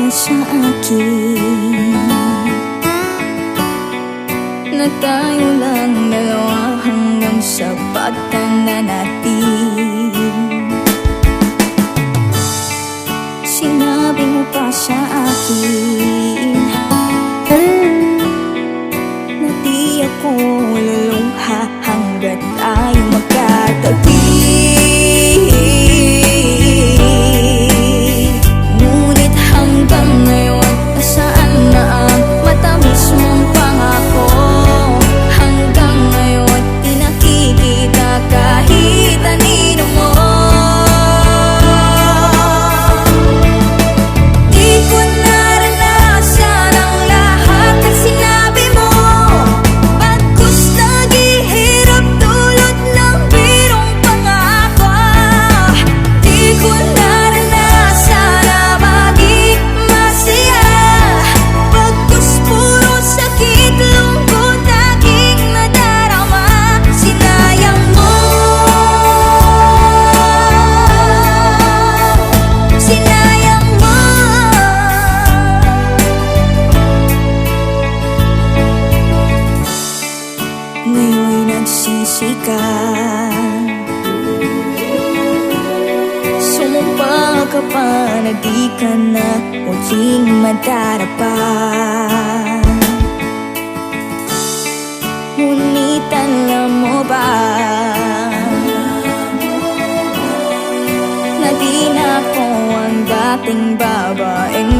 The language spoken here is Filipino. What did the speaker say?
sa akin na tayo lang dalawa hanggang sa pagtanda natin. Sinabi mo pa sa akin na di ako luluha hanggat tayo magkatabi. Ngunit hanggang ngayon, nasaan na ang matamis mong pangako? Hanggang ngayon, di nakikita kahit anino mo. Di ko naranasan ang lahat ng sinabi mo, bagkus naghihirap tulad ng birong pangako. Di ko naranasan na maging masaya, bagkus puro sakit, lungkot aking nadarama. Sinayang mo, sinayang mo. Ngayon'y nagsisi ka, sumumpa ka pa na di ka na muling madarapa. Ngunit alam mo ba na di na ako ang dating babaeng